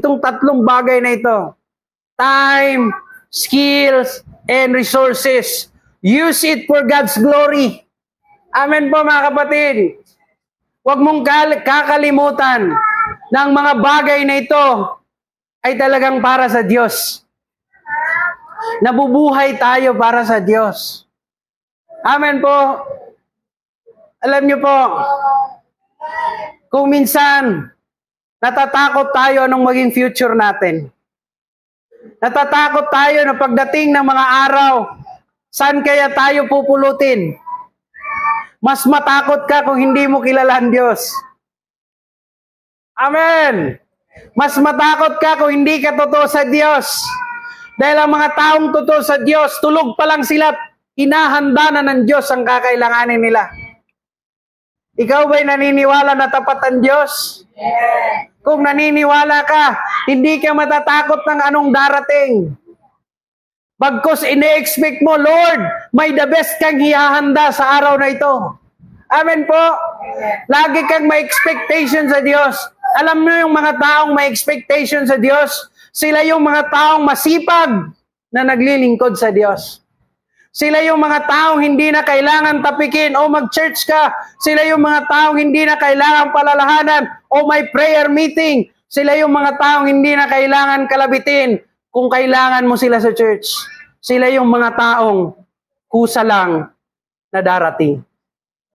Itong tatlong bagay na ito, time, skills, and resources. Use it for God's glory. Amen po mga kapatid. Huwag mong kakalimutan ng mga bagay na ito ay talagang para sa Diyos. Nabubuhay tayo para sa Diyos. Amen po. Alam niyo po, kung minsan natatakot tayo anong maging future natin. Natatakot tayo na pagdating ng mga araw, saan kaya tayo pupulutin? Mas matakot ka kung hindi mo kilala ang Diyos. Amen! Mas matakot ka kung hindi ka totoo sa Diyos. Dahil ang mga taong totoo sa Diyos, tulog pa lang sila, hinahanda na ng Diyos ang kakailanganin nila. Ikaw ba'y naniniwala na tapat ang Diyos? Yes. Kung naniniwala ka, hindi ka matatakot ng anong darating. Bagkus ine-expect mo, Lord, may the best kang hihahanda sa araw na ito. Amen po? Lagi kang may expectation sa Diyos. Alam mo yung mga taong may expectation sa Diyos, sila yung mga taong masipag na naglilingkod sa Diyos. Sila yung mga taong hindi na kailangan tapikin o mag-church ka. Sila yung mga taong hindi na kailangan palalahanan o may prayer meeting. Sila yung mga taong hindi na kailangan kalabitin kung kailangan mo sila sa church. Sila yung mga taong kusa lang na darating.